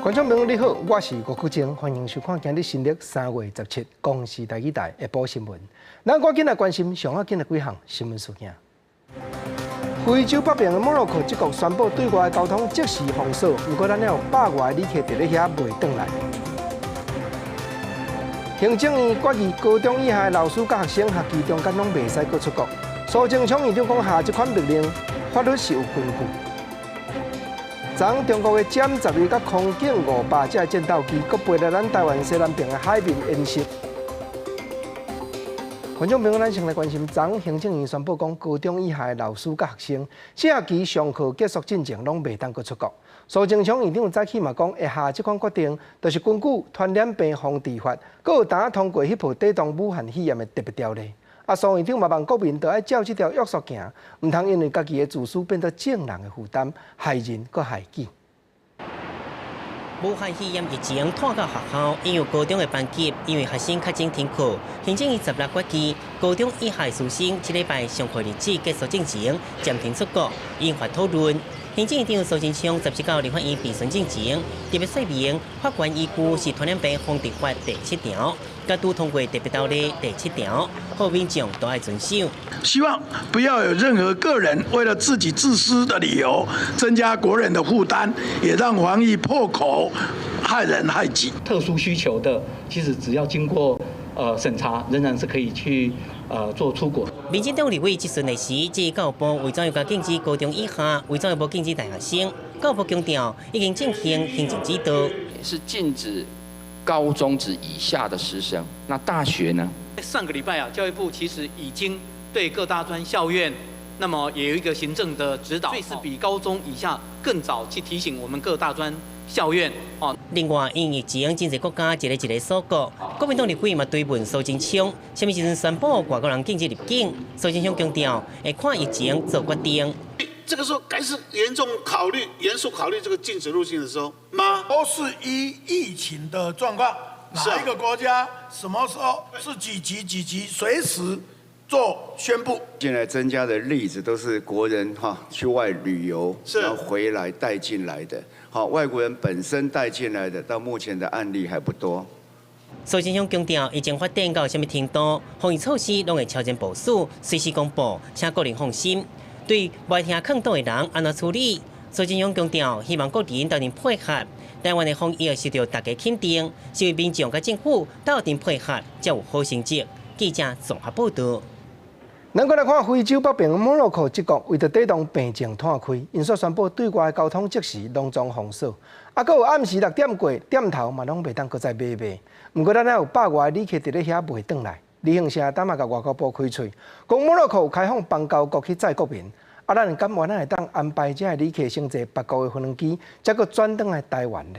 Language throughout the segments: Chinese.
观众朋友你好，我是郭国正，欢迎收看今日新历3月17公视台语台下晡新闻。咱赶紧来关心上紧的几项新闻事件。非洲北边的摩洛哥这国宣布对外的交通即时封锁，不过咱还有100外旅客伫咧遐未转来。行政院决议，高中以下的老师甲学生学期中间拢袂使搁出国。苏贞昌院长讲下这款命令，法律是有根据。 昨中国的歼12甲空警500这战斗机，搁飞来咱台湾西南边的海面演习。观众朋友，咱先来关心，昨行政院宣布讲，高中以下的老师甲学生，这学期上课结束进前，拢袂当搁出国。苏贞昌院长早起嘛讲，会下这款决定，就是根据《传染病防治法》，搁有当通过迄部抵挡武汉肺炎的特别条例。 苏院长嘛望国民都要照这条约束行，唔通因为家己的自私变做众人的负担，害人搁害己。武汉肺炎疫情拖到学校，因有高中的班级因为学生确诊停课，行政院16决议，高中以下师生这礼拜上课日子结束进前暂停出国，引发讨论。行政院长苏贞昌17到立法院备询进前，特别说明法官依据是《传染病防治法》第7条。 甲都通过特别条例第7条，后民众都要遵守。希望不要有任何个人为了自己自私的理由，增加国人的负担，也让防疫破口，害人害己。特殊需求的，其实只要经过审查，仍然是可以去做出国。民进党立委质询的时，即教育部为怎样甲禁止高中以下，为怎样无禁止大学生？教育部强调，已经进行行政指导，是禁止。 高中职以下的师生，那大学呢？上个礼拜教育部其实已经对各大专校院，那么也有一个行政的指导，所以是比高中以下更早去提醒我们各大专校院哦。另外，因疫情，真侪国家一个锁国，国民党立委嘛追问苏贞昌，什么时阵宣布外国人禁止入境？苏贞昌强调，会看疫情做决定。 这个时候该是严肃考虑这个禁止入境的时候吗？都是依疫情的状况，哪一个国家什么时候是几级，随时做宣布。现在增加的例子都是国人去外旅游，然后回来带进来的。外国人本身带进来的，到目前的案例还不多。 苏贞昌强调，疫情发展到什么程度，防疫措施拢会超前部署，随时公布，请个人放心。 对外听抗党的人安怎处理？苏贞昌强调，希望各人斗阵配合。台湾的防疫受到大家肯定，是为民众甲政府斗阵配合，才有好成绩。记者综合报道。咱过来看非洲北边的摩洛哥这国，为着抵挡病情摊开，因所宣布对外交通即时隆重封锁。搁有暗时6点过，点头嘛拢袂当搁再买卖。不过咱还有100外旅客伫咧遐未转来。 李行社当嘛甲外交部开喙，讲摩洛哥有开放邦交国去载国民，咱敢原来会当安排这旅客乘坐别国的飞机，再搁转转来台湾呢？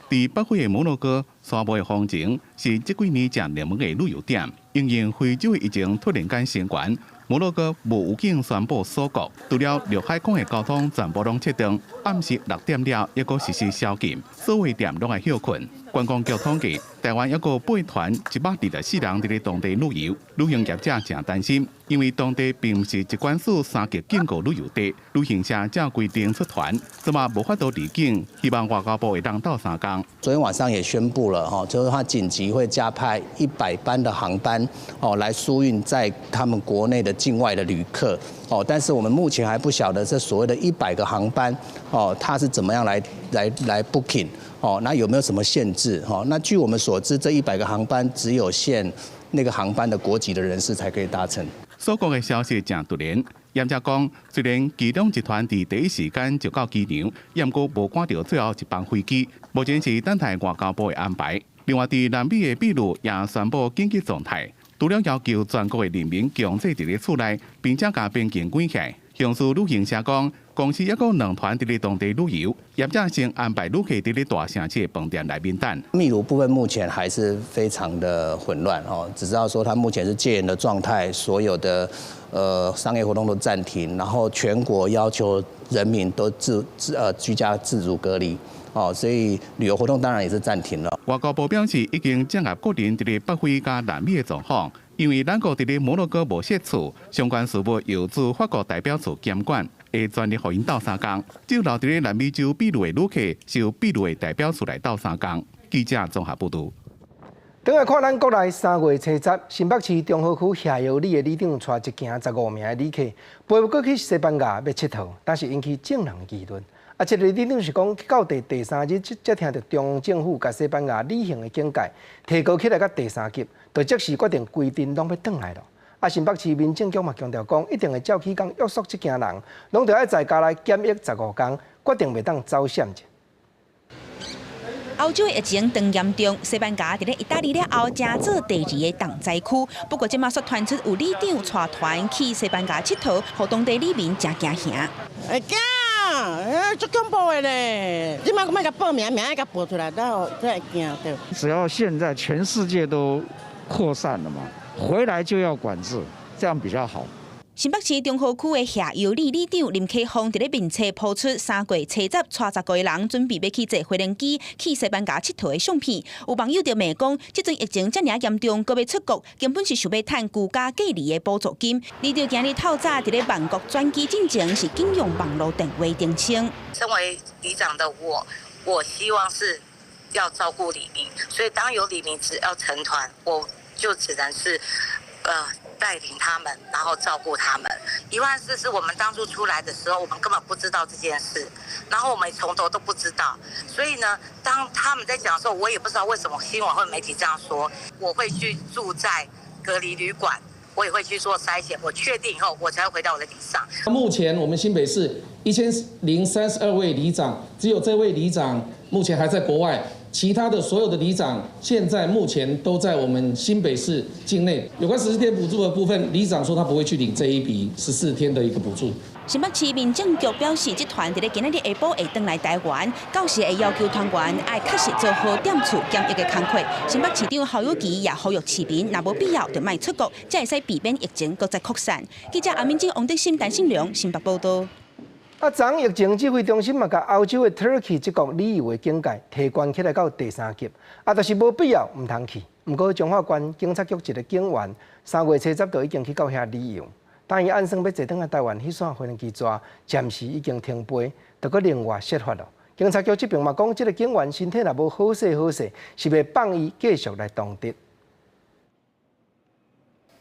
伫北非的摩洛哥，沙漠的风情是这几年正热门的旅游点。因应非洲的疫情突然间升悬，摩洛哥无预警宣布锁国，除了陆海空的交通全部拢切断，暗时6点了，抑搁实施宵禁，所有店拢会休困。观光局统计，台湾抑搁8团124人伫咧当地旅游，旅行业者正担心，因为当地并不是疾管署3级警告旅游地，旅行社正规定出团，怎么无法度离境？希望外交部会当斗3工。昨天晚上也宣布了就是他紧急会加派100班的航班来输运在他们国内的境外的旅客但是我们目前还不晓得这所谓的100个航班它是怎么样来 booking 那有没有什么限制那据我们所知，这100个航班只有限那个航班的国籍的人士才可以搭乘。所讲的消息正突然，业者讲，虽然机动集团伫第一时间就到机场，也毋过无赶到最后一班飞机，目前是等待外交部的安排。另外，伫南美的秘鲁也宣布紧急状态，除了要求全国的人民强制伫咧厝内，并且甲边境关起来。向事旅行社讲，公司抑有2团伫咧当地旅游，业者先安排旅客伫咧大城市的饭店来面等。秘鲁部分目前还是非常的混乱只知道说它目前是戒严的状态，所有的商业活动都暂停，然后全国要求人民都居家自主隔离。所以旅游活动当然也是暂停了。外交部表示，已经掌握个人伫咧北非加南美的状况，因为咱国伫咧摩洛哥无设处，相关事务由驻法国代表处监管，会全力互因斗相共。只有留伫咧南美洲秘鲁的旅客，是由秘鲁的代表处来斗相共。记者综合报道。等来看咱国内3月初10，新北市中和区下游里的里长带一行15名的旅客，陪过去西班牙要佚佗，但是引起众人议论。这个里长是讲，到第3日才听到中央政府甲西班牙履行的警戒，提高起来到第3级，就即时决定规定拢要转来了。新北市民政局嘛强调讲，一定会照起工约束这行人，拢着要在家内检疫15天，决定袂当走险者。欧洲疫情更严重，西班牙伫咧意大利了后，正做第2个重灾区。不过，即马却传出有里长带团去西班牙佚佗，互当地里民真惊吓。会惊，足恐怖的咧！即马莫甲报名，名甲报出来，然后会惊对。只要现在全世界都扩散了嘛，回来就要管制，这样比较好。新北市中和区的下游里里长林启峰伫咧面册抛出3月初10带10个人准备要去坐飞轮机去西班牙佚佗的相片。有网友就骂讲，即阵疫情遮尔严重，搁要出国，根本是想要趁居家隔离的补助金。里长今日透早伫咧万国转机进前是禁用网络电话澄清。身为里长的我希望是要照顾里民，所以当有里民只要成团，我就只能是带领他们，然后照顾他们。14000是我们当初出来的时候，我们根本不知道这件事，然后我们从头都不知道。所以呢，当他们在讲的时候，我也不知道为什么新闻或媒体这样说。我会去住在隔离旅馆，我也会去做筛检，我确定以后，我才会回到我的里上。目前我们新北市1032位里长，只有这位里长目前还在国外。其他的所有的里长，现在目前都在我们新北市境内。有关14天补助的部分，里长说他不会去领这一笔14天的一个补助。新北市民政局表示，这团伫咧今日下晡会回来台湾，到时会要求团员要确实做好点厝检疫的工作。新北市长侯友宜也呼吁市民，若无必要就莫出国，才会使避免疫情搁再扩散。记者阿民警王德新、陈信良新北报道。昨疫情指挥中心嘛，甲欧洲的 Turkey 这国旅游的境界提悬起来到第3级，就是无必要唔通去。不过彰化县警察局一个警员3月初10就已经去到遐旅游，但伊按算要坐转来台湾去线飞轮机抓，暂时已经停飞，就搁另外设法咯。警察局这边嘛讲，这个警员身体若无好势，是要放伊继续来当值。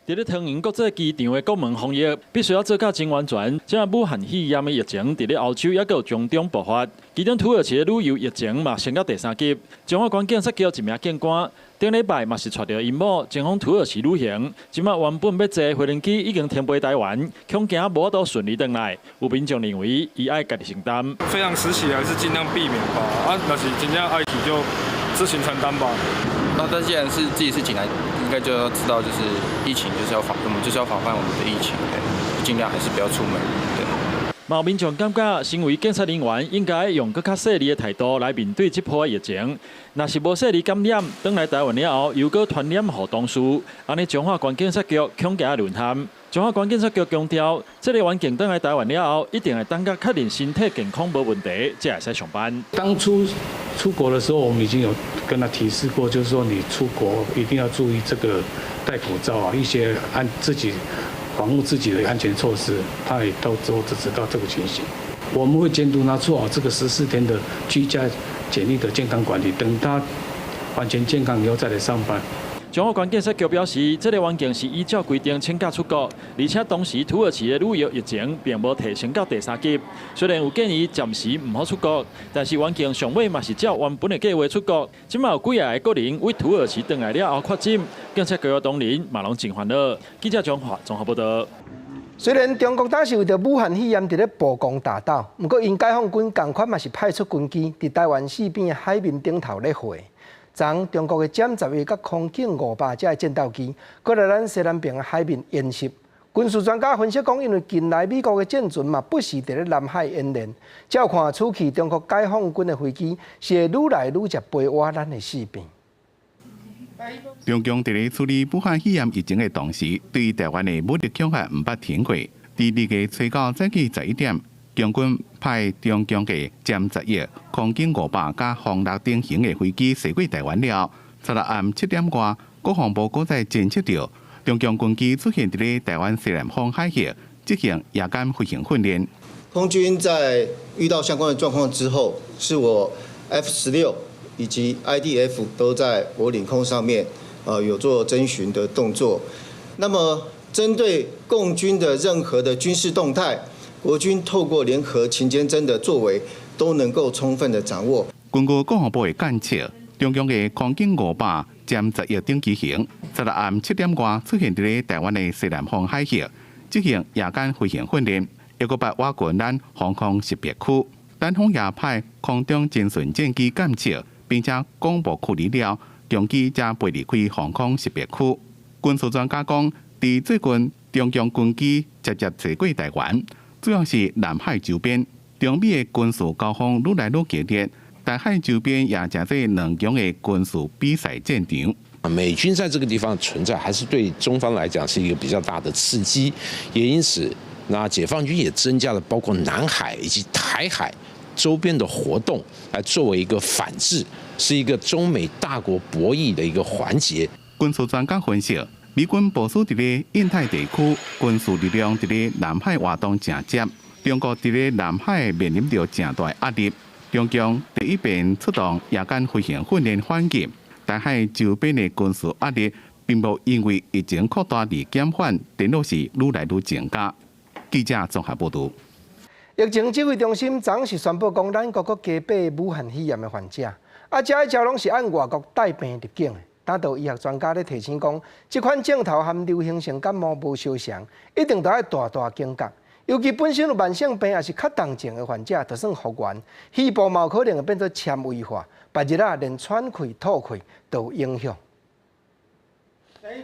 伫咧桃园国际机场的国门防疫，必须要做到真完全。这样武汉肺炎的疫情，伫咧欧洲也有中东爆发。其中土耳其的旅游疫情嘛升到第3级。彰化县警察局一名警官，顶礼拜嘛是带着因某前往土耳其旅行。今麦原本要坐飞轮机已经停飞台湾，恐惊无法顺利回来。有民众认为，伊爱家己承担。非常时期还是尽量避免吧。若是真正爱去就自行承担吧。但既然是自己是警察，应该就要知道，就是疫情就是要我们就是要防范我们的疫情，尽量还是不要出门。对。有民众感觉，身为警察人员，应该用更较细腻的态度来面对这波疫情。若是无细腻感染，返来台湾了后，又搁传染予同事，安尼彰化县警察局恐惊沦陷。彰化县警察局强调，这个环境返来台湾了后，一定会等到确认身体健康无问题，才会使上班。当初出国的时候，我们已经有跟他提示过，就是说你出国一定要注意这个戴口罩啊，一些自己防护自己的安全措施。他也到之后就知道这个情形，我们会监督他做好这个14天的居家检疫的健康管理，等他完全健康以后再来上班。彰化县警察局表示，这个环境是依照规定请假出国，而且当时土耳其的旅游疫情并无提升到第3级。虽然有建议暂时唔好出国，但是环境上尾嘛是照原本的计划出国。今嘛有几个个人为土耳其回来了后确诊，警察局同仁嘛拢真烦恼。记者综合报道。虽然中国当时为着武汉肺炎伫咧曝光大岛，不过因解放军同款嘛是派出军机伫台湾四边的海面顶头咧飞。昨中国的歼12甲空警500架战斗机，搁来咱西南边的海面演习。军事专家分析讲，因为近来美国的舰船嘛不时伫咧南海演练，照看此去中国解放军的飞机是会愈来愈接陪活咱的士兵。中共伫咧处理武汉肺炎疫情的同时，对台湾的武力恐吓唔捌停过。第2个初九早起11点。共军派中共嘅歼11空警500加轰6等型嘅飞机驶过台湾了。昨日暗7点外，国防部搁再侦测到中共军机出现伫台湾西南方海域进行夜间飞行训练。空军在遇到相关的状况之后，是我 F-16以及 IDF 都在我领空上面有做侦巡的动作。那么针对共军的任何的军事动态，国军透过联合勤监侦的作为，都能够充分的掌握。根据国防部的监测，中共的空警500占10亿顶机型，16暗7点外出现伫台湾的西南方海域，进行夜间飞行训练。又个把我军咱防空识别区，咱方也派空中精准战机监测，并且公布距离了，中机才飞离开防空识别区。军事专家讲，伫最近中共军机直接驶过台湾，主要是南海周边，中美的军事交锋愈来愈激烈，台海周边也正在两强的军事比赛战场。美军在这个地方存在，还是对中方来讲是一个比较大的刺激，也因此。那解放军也增加了包括南海以及台海周边的活动，来作为一个反制，是一个中美大国博弈的一个环节。军事专家分析，美军部署伫印太地区，军事力量伫南海活动正接，中国伫南海面临着正大压力。中共第一遍出动夜间飞行训练反击，台海周边的军事压力，并无因为疫情扩大而减缓，电脑是愈来愈增加。记者综合报道。疫情指挥中心昨是宣布，讲咱国加倍武汉肺炎的患者，这一招拢是按外国带病入境的。但道医学专家咧提醒讲，这款症头和流行性感冒无相像，一定都要大警觉。尤其本身有慢性病也是较重症的患者，就算复原，肺部嘛有可能会变做纤维化，别日连喘气、吐气都有影响。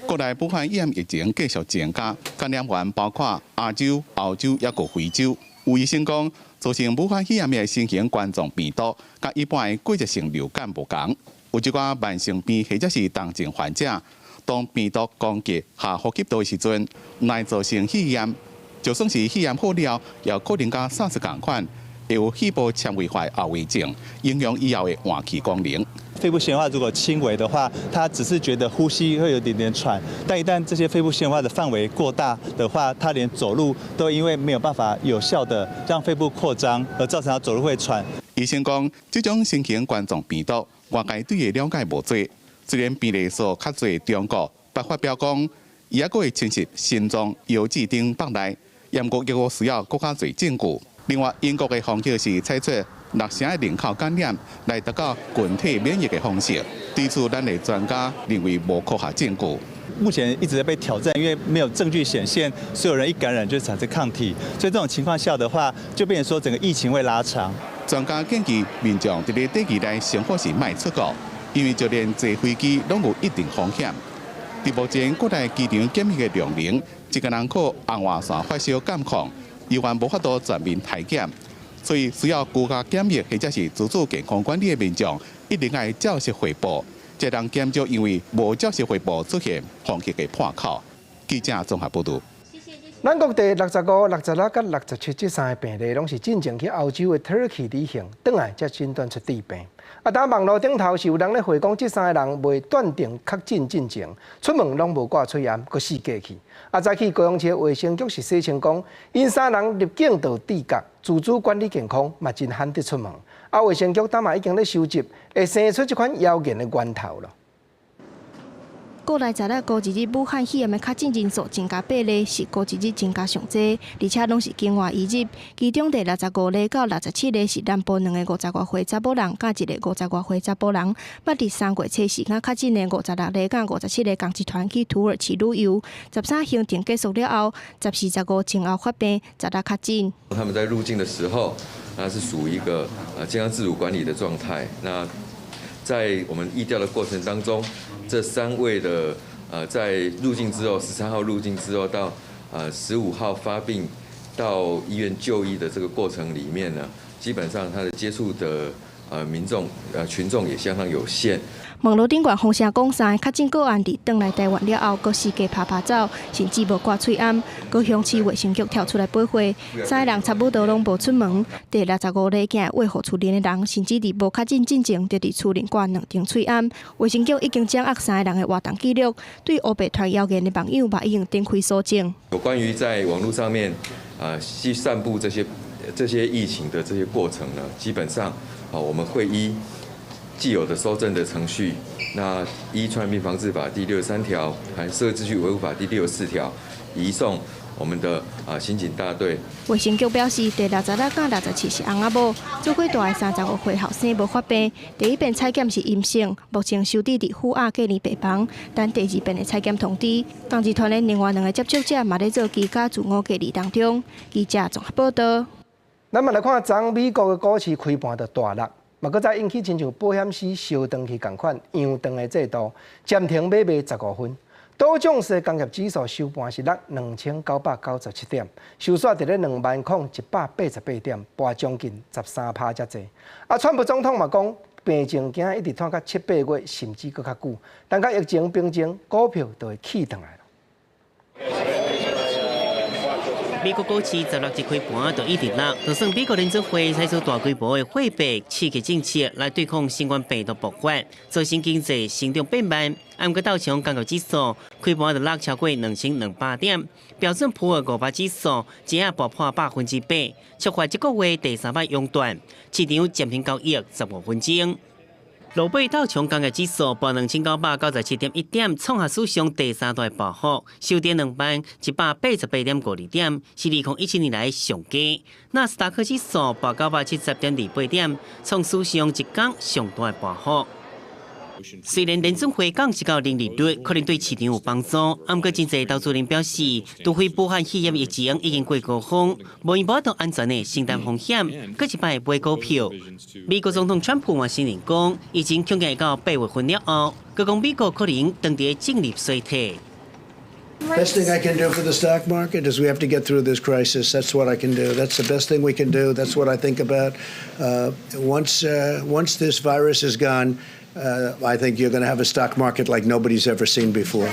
国内武汉肺炎疫情继续增加，感染源包括亚洲、澳洲，也有非洲。有医生讲，造成武汉肺炎的新型冠状病毒，甲一般的季节性流感无同。有一寡慢性病或者是重症患者，当病毒攻击下呼吸道的时阵，乃造成肺炎。就算是肺炎好了，也可能甲SARS同款，会有肺部纤维化后遗症，影响以后的换气功能。肺部纤维化如果轻微的话，他只是觉得呼吸会有点喘，但一旦这些肺部纤维化的范围过大的话，他连走路都因为没有办法有效的让肺部扩张，而造成他走路会喘。医生讲，这种新型冠状病毒，外界对的了解无多，虽然病例数较多，中国也发表讲，伊还佫会侵蚀心脏、腰子等腹内，也毋过亦需要更较侪证据。另外，英国的方式是采取6成的人口感染来达到群体免疫的方式，提出咱的专家认为无科学证据。目前一直在被挑战，因为没有证据显现所有人一感染就产生抗体，所以这种情况下的话，就变成说整个疫情会拉长。专家建议民众伫短期内最好是卖出国，因为就连坐飞机拢有一定风险。伫目前国内机场检疫的量能，一个人靠红外线发烧监控，依然无法度全面体检，所以需要居家检疫或者是自主健康管理的民众，一定要照实汇报，才能减少因为无照实汇报出现防疫的破口。记者综合报道。咱国地65、66甲67这3个病例，拢是进前去欧洲的 Turkey 旅行，转来才诊断出致病。当网络顶头是有人咧回讲，这3个人未断定确诊进前，出门拢无挂嘴炎，佫死过去。早起高雄市卫生局是说清讲，因3人入境到地角，自主管理健康，嘛真罕得出门。卫生局当嘛已经咧收集，会生出这款谣言的源头了。国内16日武汉肺炎的确诊人数增加8例，是5日增加上济，而且拢是境外移入。其中第65例到67例是南部2个50多岁查某人，甲1个50多岁查甫人。捌伫3月初时间确诊的56例甲57例共一团去土耳其旅游。13行程结束了后，14、15前后发病，16确诊。他们在入境的时候，那是属于一个健康自主管理的状态。那在我们疫调的过程当中，这3位的在入境之后，13号入境之后到15号发病到医院就医的这个过程里面呢，基本上他的接触的群众也相当有限。网络顶悬风声讲3个确诊个案伫转来台湾了后，各四界拍走，甚至无挂喙罨。高雄市卫生局跳出来驳回，3个人差不多拢无出门。第65日境卫护处理的人，甚至伫无确诊进前，就伫厝内挂2张喙罨。卫生局已经掌握3个人的活动记录，对乌白传谣言的网友嘛已经展开搜证。有关于在网络上面去散布这些疫情的这些过程呢，基本上我们会依既有的搜证的程序，那依《传染病防治法》第63条和《社会秩序维护法》第64条，移送我们的刑警大队。卫生局表示，第61到67是翁仔某，最过大的35岁后生无发病，第一遍采检是阴性，目前收治伫府亚隔离病房，等第2遍的采检通知。同集团的另外2个接触者嘛咧做居家自我隔离当中。记者综合报道。咱们来看，昨美国的股市开盘就大落。嘛，搁再引起亲像保险丝烧断去共款扬长的制度，暂停买卖15分。道琼斯工业指数收盘是落2997点，收煞伫咧20188点，跌将近13%才济。川普总统嘛讲，病情惊一直拖到7、8月，甚至搁较久。等到疫情平静，股票就会起转来了。美国股市16日开盘就一直落，就算美国联储会采取大规模的货币刺激政策来对抗新冠病毒爆发，造成经济成长变慢。不过道琼工业指数开盘就落超过2200点，标准普尔500指数只也爆破8%，触发这个月第3摆熔断，市场暂停交易15分钟。罗贝道琼工业指数报2997.1点，创下史上第3大爆发，收跌2,188.52点，是2017年来上低。纳斯达克指数报970.28点，创史上一天上大爆发。虽然联准会降息到零利率可能对市场有帮助，不过真侪投资人表示，除非武汉肺炎疫情已经过高峰，无因保到安全的承担风险，搁一摆买股票。美国总统川普嘛承认讲，疫情恐惊到8月份了后，佮讲美国可能当地经济衰退。Best thing I can do for the stock market is we have to get through this crisis. That's what I can do. That's the best thing we can do. That's what I think about. Once this virus is gone, I think you're going to have a stock market like nobody's ever seen before.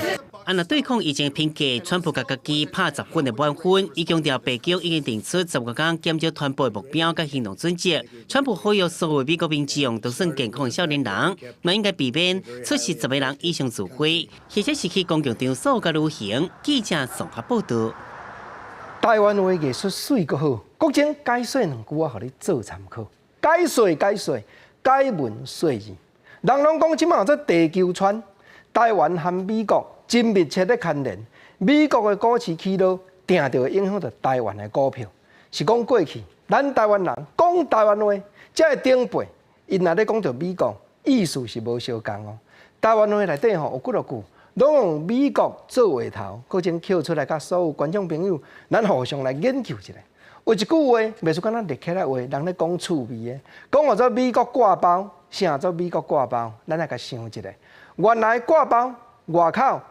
那对抗疫情评价，川普甲家己拍10分的满分，伊强调北京已经定出15天减少传播的目标甲行动准则。川普呼吁所有美国民众，就算健康的少年人，嘛应该避免出席10个人以上聚会，或者是去公共场所甲旅行。记者综合报道。台湾话艺术水阁好，国情解说2句我互你做参考。解说，解文说字。人拢讲即马做地球村，台湾和美国真密切的牵连。美国的股市起落，定就会影响到台湾的股票。是讲过去，咱台湾人讲台湾话，才会顶辈。因若咧讲到美国，意思是无相共哦。台湾话内底吼有几落句，拢用美国做话头，搁前捡出来，甲所有观众朋友，咱互相来研究一下。有一句话，袂说敢若立起来话，人咧讲趣味的，讲叫做美国挂包。啥做美国挂包？咱来甲想一下，原来挂包外口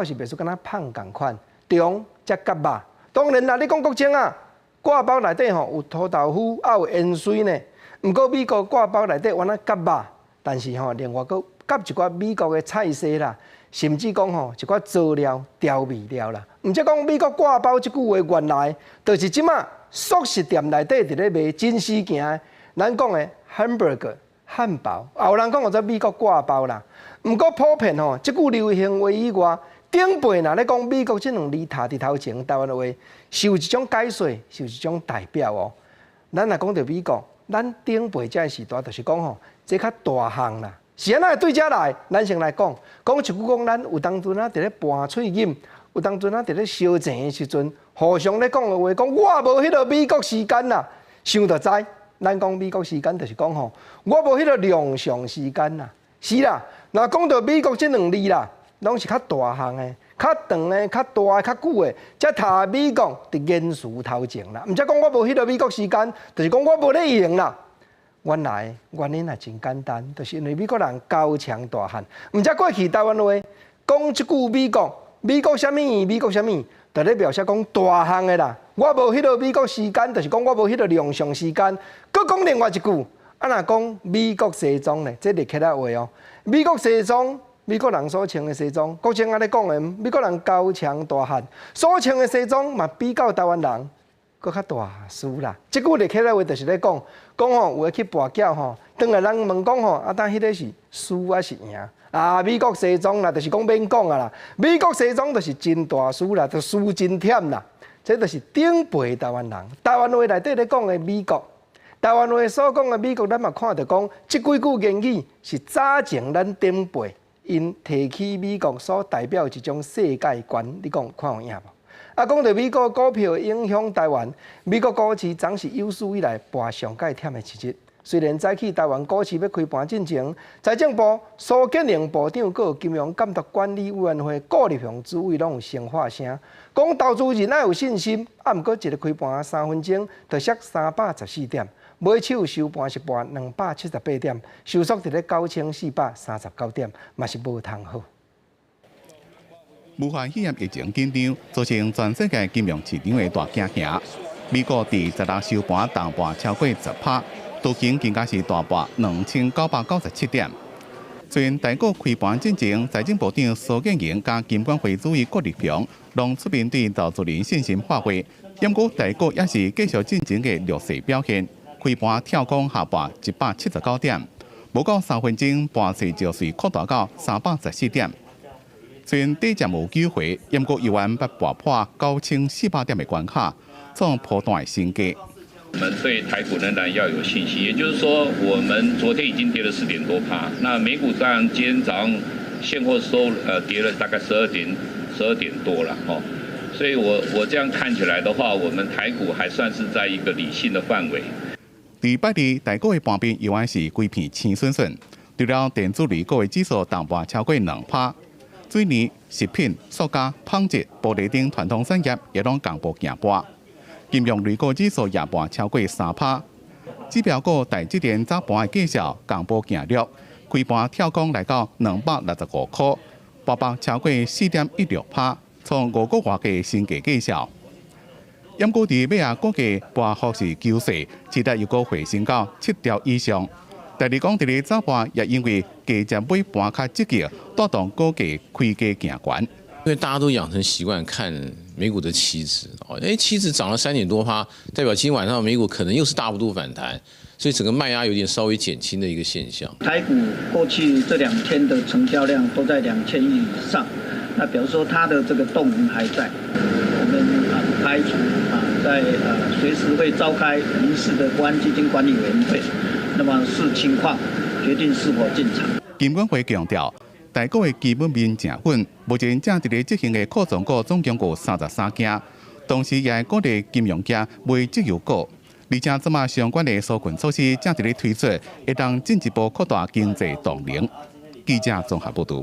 是袂说敢若胖共款，中才夹肉。当然啦，你讲国情啊，挂包内底吼有土豆腐，还有盐水呢。毋过美国挂包内底原来夹肉，但是吼另外佫夹一寡美国的菜色啦，甚至讲吼一寡佐料、调味料啦。毋则讲美国挂包即句话原来就是即马素食店内底伫咧卖真死件的，咱讲的 hamburger。汉堡，也有人讲叫做美国挂包啦。毋过普遍吼，即句流行话以外，顶辈若咧讲美国即2字踏伫头前，台湾话是有一种解说，是有一种代表哦。咱若讲到美国，咱顶辈这时代就是讲吼，这较大项啦。是安怎对遮来？咱先来讲一句讲，咱有当阵啊，伫咧拌喙饮，有当阵啊，伫咧烧钱的时阵，互相咧讲的话，讲我无迄个美国时间啦，想就知。咱讲美国时间，就是讲吼，我无迄个良常时间啦。是啦，若讲到美国这2字啦，拢是较大项的、较长的、较大的、较久的，才踏美国伫言辞头前啦。毋则讲我无迄个美国时间，就是讲我无咧用啦。原来原因也真简单，就是因为美国人高墙大汉。毋则过去台湾话讲一句美国啥物，就咧描写讲大项的啦。我无迄个美国时间，就是讲我无迄个良常时间。搁讲另外一句，啊，若讲美国西装呢，这立起来话哦，美国西装。美国人所穿的西装，国情安尼讲的，美国人高墙大汉所穿的西装嘛，比较台湾人搁较大输啦。即句立起来话就是咧讲吼有诶去跋筊吼，当来人问讲吼，啊，当迄个是输还是赢？啊，美国西装啦，就是讲免讲啊啦，美国西装就是真大输啦，就输真忝啦。这就是顶辈台湾人，台湾话内底咧讲的美国。台湾话所讲的美国，咱嘛看到讲，即几句言语是早前咱顶辈。因提起美国所代表一种世界观，你讲看有影无？啊，讲到美国股票影响台湾，美国股市总是有史以来跋上界忝的一日。虽然早起台湾股市要开盘进前，财政部苏建宁部长和金融监督管理委员会顾立雄主委拢有先发声，讲投资人要有信心。啊，毋过一个开盘3分钟就跌314点。买手收盘是盘278点，收缩伫咧9439点，嘛是无通好。武汉肺炎疫情紧张，造成全世界金融市场的大惊吓。美国伫16收盘重盘超过10%，道琼更加是大盘2997点。虽然台股开盘之前，财政部长苏建宁加金管会主委郭立雄拢出面对投资人信心发挥，不过台股也是继续进行的弱势表现。开盘跳空下盘179点，无到3分钟，盘势就随扩大到314点。虽然短暂有机会，不过依然要突破9400点的关卡，创波段的新高。我们对台股仍然要有信心，也就是说，我们昨天已经跌了4点多%，那美股当然今天早上现货收跌了大概12点多了哦。所以我这样看起来的话，我们台股还算是在一个理性的范围。礼拜二，台股的盘面依然是规片青顺顺，除了电子类股的指数重盘超过2%，水泥、食品、塑胶、纺织、玻璃等传统产业也拢同步行盘。金融类股指数夜盘超过3%，指标股台积电早盘的绩效同步行弱，开盘跳空来到265块，波幅超过4.16%，创5个月的新低绩效。不过，伫尾股价波幅是救势，期待又搁回升到7条以上。第二讲，伫咧早盘也因为加接买盘较积极，带动股价开价行悬。因为大家都养成习惯看美股的期指哦，期指涨了3点多%，代表今天晚上美股可能又是大幅度反弹，所以整个卖压有点稍微减轻的一个现象。台股过去这2天的成交量都在2000亿以上，那表示说它的这个动能还在。我们不排除在随时会召开民事的国安基金管理委员会，那么视情况决定是否进场。金管会强调，台股的基本面正稳，目前正伫咧执行的科创股总共有33件，同时也鼓励金融业为绩优股，而且这马相关的纾困措施正伫咧推出，会当进一步扩大经济动能。记者综合报道。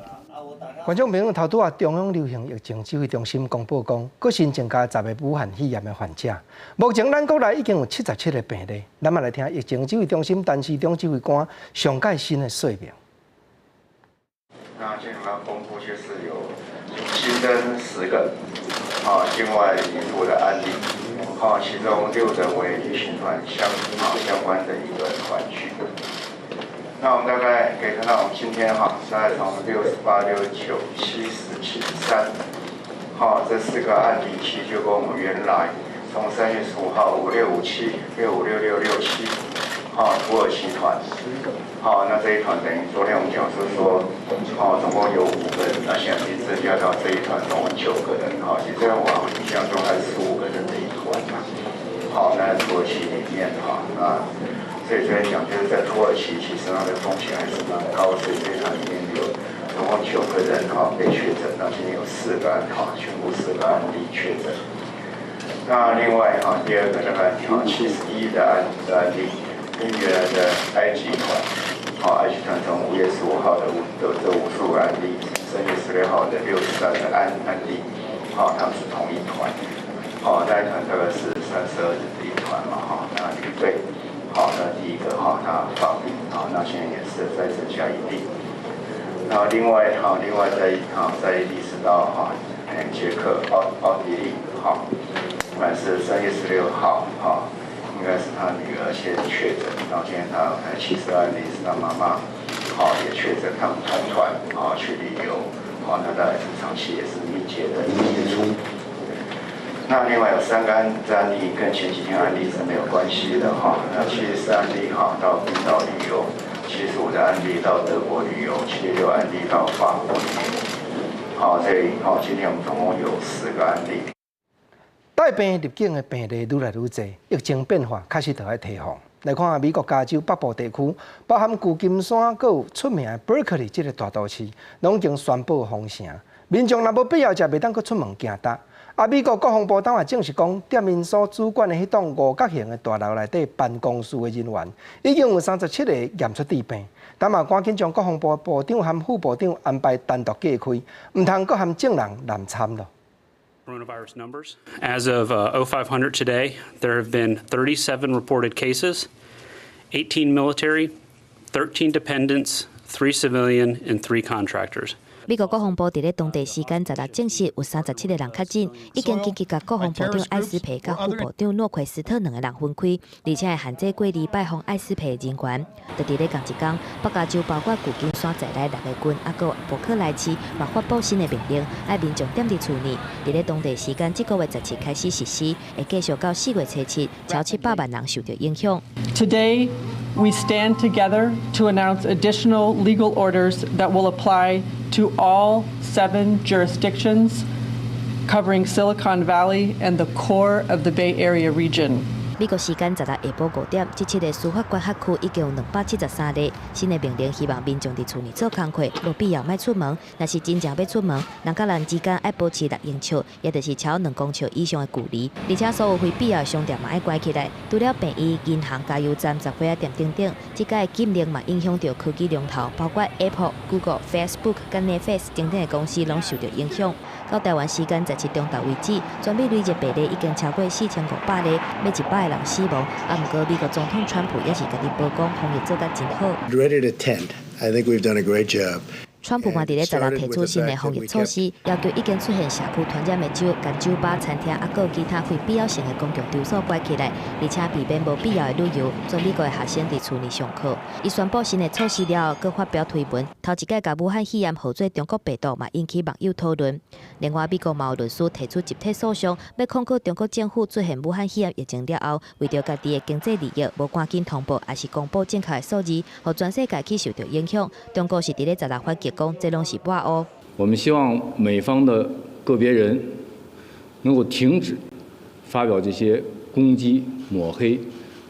观众朋友，头拄啊，中央流行疫情指挥中心公布讲，佫新增加10个武汉肺炎的患者。目前咱国内已经有77个病例。咱嘛来听疫情指挥中心陈时中指挥官上届新的说明。那今天我们要公布就是有新增10个境外引入的案例，其中6人为旅行团相关的一个团群。那我们大概可以看到，我们今天大概从68、69、70、73，这4个案例其实就跟我们原来从3月15号5657、656667，土耳其团，那这一团等于昨天我们讲说，总共有5个人，那现在增加到这一团总共9个人，其实这样我印象中还是15个人的一团嘛，那土耳其里面那。所以这边讲，就是在土耳其，其实它的风险还是蛮高，所以它里面有总共9个人被确诊，那今天有4个案全部4个案例确诊。那另外第2个大概71的案例，跟原来的埃及团，埃及团从5月15号的这55个案例，3月16号的63个案例，他们是同一团，那一团大概是32人的一团嘛，那旅队。那第1个他放病，那现在也是再增加1例。然后另外再一例是到捷克奥地利，是3月16号应该是他女儿先确诊，然后今天他70案例是他妈妈，也确诊，他们同团去旅游，那在长期也是密切的接触。那另外有3个案例跟前几天案例是没有关系的那74案例到冰岛旅游，75的案例到德国旅游，76案例到法国旅游。今天我们总共有4个案例。带病入境的病例愈来愈多，疫情变化确实就要提防。来看美国加州北部地区，包含旧金山，阁有出名的 Berkeley 这个大都市，拢已经宣布封城。民众若无必要，才袂当阁出门行搭。美国国防部当也证实讲，店面所主管的迄栋5角形的大楼内底办公室的人员，已经有37个验出治病。当嘛赶紧将国防部部长和副部长安排单独隔开，唔通阁和证人难参咯。Coronavirus numbers. As of 0500 today, there have been 37 reported cases, 18 military, 13 dependents, 3 civilian, and 3 contractors. 美国国防部伫咧当地时间16证实有37个人确诊，已经紧急甲国防部长艾斯培甲副部长诺奎斯特2个人分开，而且会限制过离拜访艾斯培的人员。就伫咧同一天，北加州包括旧金山在内6个郡，还有伯克莱市，嘛发布新的命令，要民众踮伫厝内。伫咧当地时间，这个月17开始实施，会继续到4月初7，超700万人受到影响。Today, we stand together to announce additional legal orders that will apply to all 7 jurisdictions covering Silicon Valley and the core of the Bay Area region. 美国时间16下晡5点，这7个司法管辖区已经有273例。新的命令希望民众伫厝内做工课，无必要莫出门。若是真正要出门，人甲人之间要保持6英尺，也就是超2公尺以上的距离。而且所有非必要的商店嘛要关起来。除了便医、银行、加油站、杂货店等等，这个禁令嘛影响到科技龙头，包括 Apple、Google、Facebook 甲 Netflix 等等的公司拢受到影响。到台湾时间17中昼为止，全美累计病例已经超过4500例，每100个人死亡。不过美国总统川普也是家己报讲防疫做得真好。Ready to tend. I think we've done a great job. 川普嘛，伫咧16提出新的防疫措施，要求已经出现社区传染的酒、将酒吧、餐厅，还有其他非必要性的公共场所关起来，而且避免无必要的旅游。全美国的学生伫厝内上课。伊宣布新的措施了后，佮发表推文，头一届甲武汉肺炎号做中国病毒嘛，引起网友讨论。另外，美国嘛有律师提出集体诉讼，要控告中国政府出现武汉肺炎疫情了后，为着家己的经济利益，无赶紧通报，还是公布正确的数字，互全世界去受到影响。中国是伫咧16发结。这拢是抹黑。我们希望美方的个别人能够停止发表这些攻击、抹黑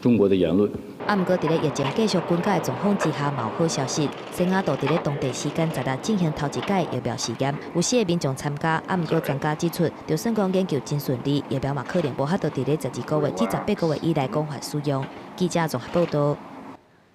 中国的言论。不过，伫咧疫情继续滚解的状况之下，嘛有好消息。西雅图伫咧当地时间16进行头一届疫苗试验，有4个民众参加。不过，专家指出，就算讲研究真顺利，疫苗嘛可能无法度伫咧12个月至18个月以内广泛使用。记者综合报道。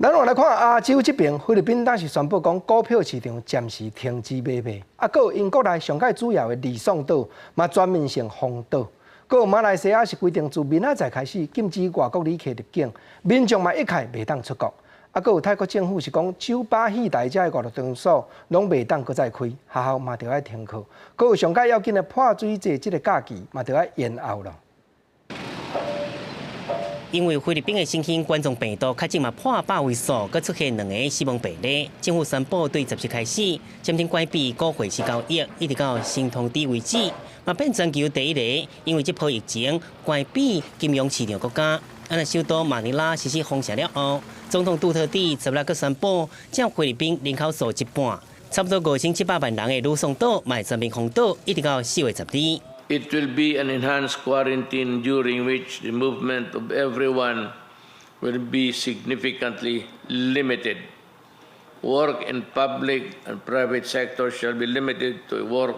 咱来看亚洲这边，菲律宾当时宣布讲股票市场暂时停止买卖，还有因国内上界主要的李宋岛嘛全面性封岛，还有马来西亚是规定自明仔载开始禁止外国旅客入境，民众嘛一概袂当出国，还有泰国政府是讲酒吧、戏台这个娱乐场所拢袂当搁再开，学校嘛就要停课，还有上界要紧的泼水节这个假期嘛就要延后了。因为菲律宾的新型冠状病毒确诊嘛破100位数，佮出现2个死亡病例，政府宣布对17开始暂停关闭股汇市交易，一直到新通知为止，嘛变全球第一个因为这波疫情关闭金融市场国家。首都马尼拉实施封城了后，总统杜特地16个宣布将菲律宾人口数一半，差不多5700万人的卢松岛嘛全面封岛，一直到4月12。It will be an enhanced quarantine during which the movement of everyone will be significantly limited. Work in public and private sectors shall be limited to work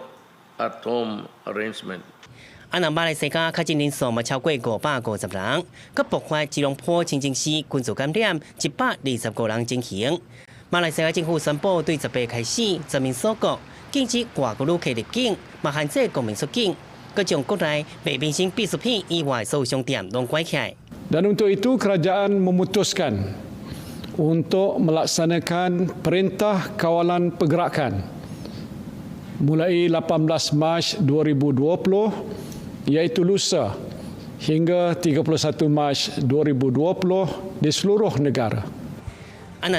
at home arrangement. 马来西亚确诊人数嘛超过550人，佮爆发吉隆坡清真寺群组感染129人进行。马来西亚政府宣布对18开始全面锁国，禁止外国旅客入境，嘛限制国民出境。各将国内卖明星必需品以外所有商店拢关起来。Dan untuk itu kerajaan memutuskan untuk melaksanakan perintah kawalan pergerakan mulai 18 Mac 2020 iaitu lusa hingga 31 Mac 2020 di seluruh negara.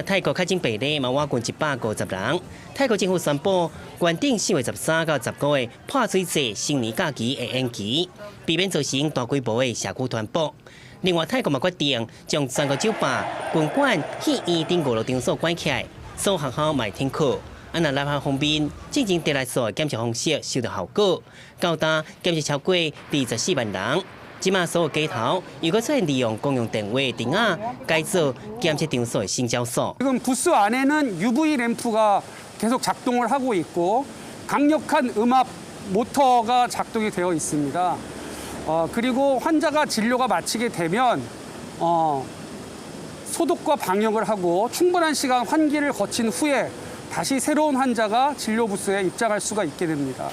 泰國確診病例嘛，話近150人。泰國政府宣布，原定4月13到19月破水節新年假期會延期，避免造成大規模的社區傳播。另外，泰國嘛決定將全國酒吧、賓館、戲院等娛樂場所關起來，所有學校嘛停課。立法方面，進行地來所檢測方式收到效果，到達檢測超過24萬人。今嘛所有街頭如果出現利用公用電話電話改造檢測場所的新交所。 지금 부스 안에는 UV 램프가 계속 작동을 하고 있고 강력한 음압 모터가 작동이 되어 있습니다. 그리고 환자가 진료가 마치게 되면 소독과 방역을 하고 충분한 시간 환기를 거친 후에 다시 새로운 환자가 진료 부스에 입장할 수가 있게 됩니다.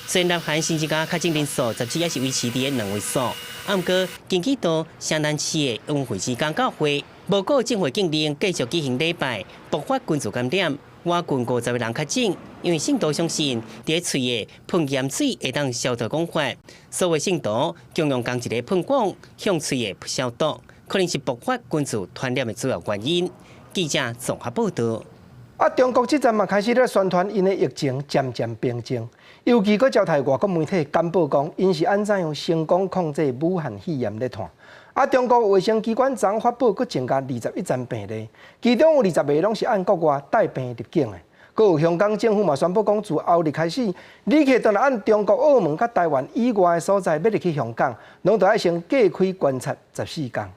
雖然南韓新增加確診人數17也是維持喺2位數，不過經濟到聖誕節嘅運會時間到會，無過政府禁令繼續舉行禮拜，爆發群組感染，我近50個人確診，因為信徒相信喺嘴嘅噴鹽水會當消毒講法，所謂信徒共用同一個噴管向嘴嘅不消毒，可能是爆發群組傳染嘅主要原因。記者綜合報道。 中國這陣嘛開始咧宣傳因的疫情漸漸平靜，尤其佫招待外國媒體簡報講，因是安怎樣成功控制武漢肺炎咧傳。中國衛生機關昨發布佫增加21宗病例，其中有20個攏是按國外帶病入境的。佫有香港政府嘛宣布講，自後日開始，旅客都來按中國、澳門、甲台灣以外的所在要入去香港，攏都要先隔開觀察14天。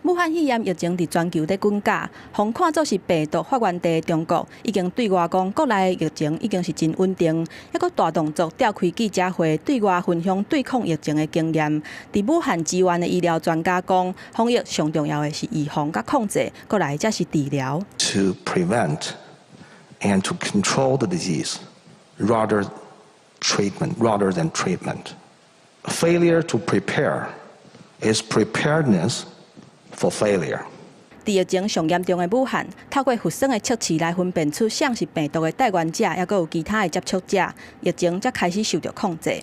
武漢肺炎疫情伫全球在滾價，互看作是病毒發源地中國已經對外講國內疫情已經是真穩定，還佫大動作召開記者會，對外分享對抗疫情的經驗。佇武漢支援的醫療專家講，防疫上重要的是預防甲控制，過來才是治療。To prevent and to control the disease, rather than treatment. Failure to prepare is preparedness for failure. 伫疫情上嚴重的武漢，透過核酸的測試來分辨出誰是病毒的帶源者，還佫有其他的接觸者，疫情才開始受到控制。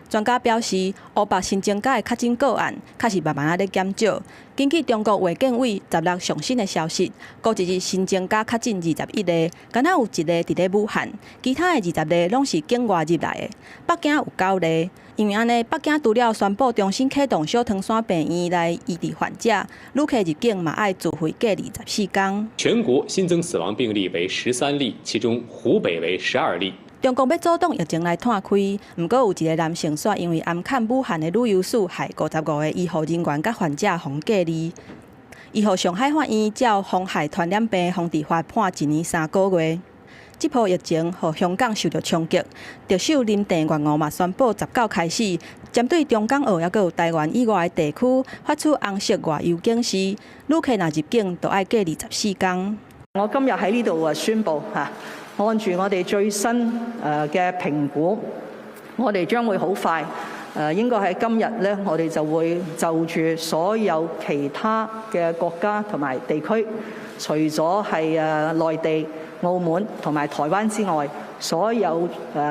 專家表示，烏北新增加的確診個案，確實慢慢在減少。根據中國衛健委16上新的消息，過一日新增加確診21個，敢若有1個佇咧武漢，其他的20個攏是境外入來的。北京有9個。 因為安尼，北京除了宣布重新啟動小湯山病院來醫治患者，旅客入境嘛要自費隔離14天。全國新增死亡病例為13例，其中湖北為12例。中國要阻擋疫情來拓開，不過有一個男性煞因為暗崁武漢的旅遊史，害55個醫護人員甲患者互隔離。伊互上海法院照妨害傳染病防治法判1年3個月。 這波疫情，互香港受到衝擊。特首林鄭月娥嘛宣布19開始，針對中港澳還有台灣以外的地區發出紅色外遊警示，旅客若入境都要隔離14天。我今日喺呢度宣布嚇，按住我哋最新嘅評估，我哋將會好快應該喺今日咧，我哋就會就住所有其他嘅國家同埋地區，除咗係內地、澳門同埋台灣之外，所有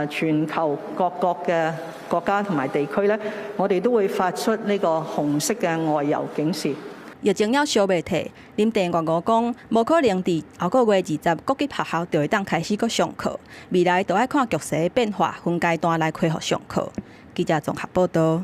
全球各國嘅國家同埋地區咧，我哋都會發出呢個紅色嘅外遊警示。疫情要消未退，林鄭月娥講，無可能伫後個月20國際學校就會當開始閣上課，未來都要看局勢變化，分階段來恢復上課。記者綜合報道。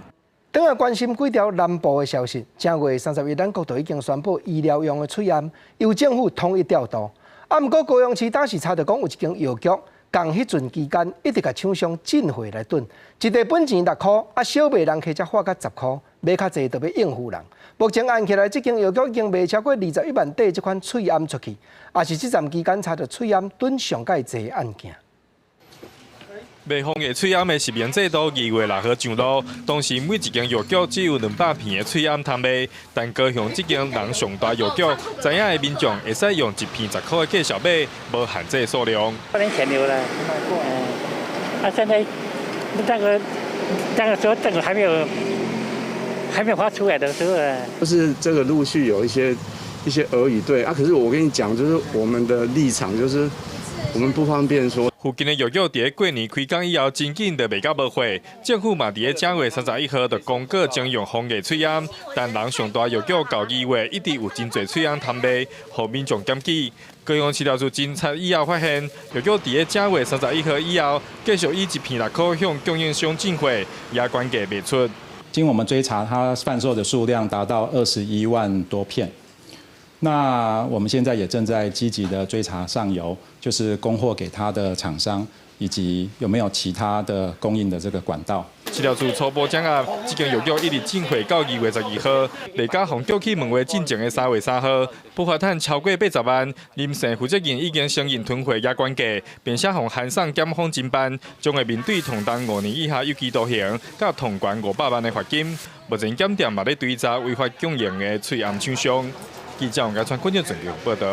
等下關心幾條南部的消息，正月31，咱國都已經宣布醫療用的喙罨由政府統一調度。不過高雄市當時查到講有一間藥局，共迄陣期間一直甲廠商進貨來囤，一個本錢6塊，小賣人客才發到10塊，買較濟就要應付人。目前按起來，這間藥局已經賣超過21萬塊這款喙罨出去，也是這陣期間查到喙罨囤上界濟案件。賣防疫喙罨的實名制度2月6號上路，當時每一間藥局只有200片的喙罨通賣，但高雄這間人上大藥局，知影的民眾會使用1片10塊的價小買，無限制數量。不能前流了，現在說這個還沒有發出來的時候，就是這個陸續有一些俄語對啊，可是我跟你講，就是我們的立場就是。我们不方便说。附近的药局伫过年开工以后，真紧就袂到无货。政府嘛伫正月31号就公告征用防疫喙烟，但人上大药局到2月一直有真侪喙烟摊卖，互民众检举。高雄市调处侦查以后发现，药局伫正月31号以后，继续以1片6块向供应商进货，也关价卖出。经我们追查，它贩售的数量达到21万多片。那我们现在也正在积极的追查上游，就是供货给他的厂商，以及有没有其他的供应的这个管道。市调处初步掌握，这间药局一直进货到2月12号，内加互叫去问话进前的3月3号，不法摊超过80万，林姓负责人已经承认囤货也关价，并且互函送检方侦办，将会面对同当5年以下有期徒刑，甲同关500万的罚金。目前检店嘛咧追查违法经营的喙烟厂商。记者王家川、关键全球报道。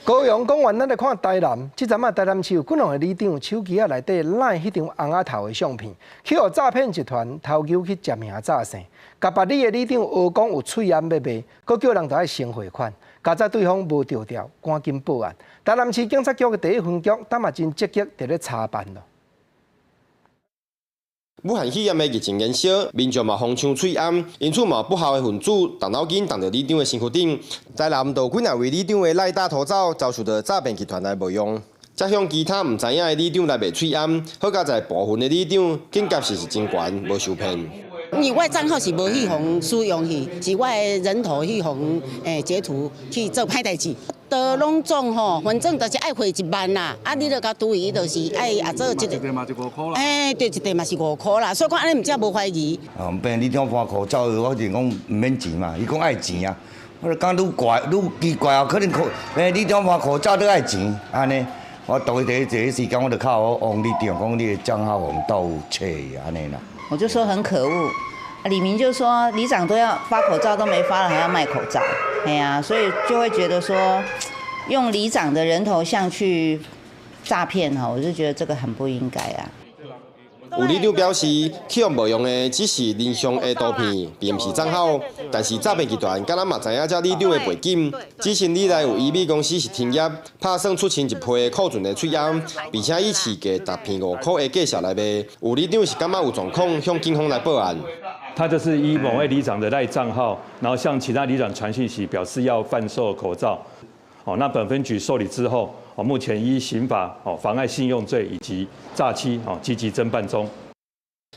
高雄公园，咱来看台南，即阵啊，台南市有几两个里长手机啊内底赖迄张红仔头的相片，去互诈骗集团偷球去占名诈胜，甲别里的里长讹讲有喙烟要卖，佮叫人就爱先汇款，加在对方无着调，赶紧报案。台南市警察局的第1分局，但嘛真积极伫咧查办咯。武汉肺炎的疫情延烧，民众嘛疯抢喙烟，因此嘛不孝的分子动脑筋动到里长的身躯顶。台南有几两位里长的赖大头照遭受到诈骗集团来冒用，再向其他唔知影的里长来卖喙烟，好加在部分的里长境界是真悬，无受骗。因为我的账号是无去互使用去，是我的人头去互截图去做歹代志。都拢总吼，反正就是爱汇1万啦，啊，你著甲注意，就是爱做一个嘛是5块啦，对，一个嘛是5块啦，所以讲安尼毋则无怀疑。变里长发口罩，我就讲毋免钱嘛，伊讲爱钱啊，我就讲愈怪愈奇怪啊，可能里长发口罩都爱钱，安尼，我第一时间我就靠我王里长讲你的账号红豆切安尼啦。我就说很可恶。李明就说里长都要发口罩都没发了，还要卖口罩，哎呀，所以就会觉得说用里长的人头像去诈骗哈，我就觉得这个很不应该啊。有里长表示，起用冒用的只是人像的图片，并不是账号。但是诈骗集团敢若嘛知影这里长的背景，只信里内有医美公司是停业，拍算出清一批库存的喙烟，并且以市价10片5块的价钱来卖。有里长是感觉有状况，向警方来报案。他就是以某位里长的赖账号，然后向其他里长传讯息，表示要贩售口罩。那本分局受理之后，目前依刑法妨碍信用罪以及诈欺积极侦办中。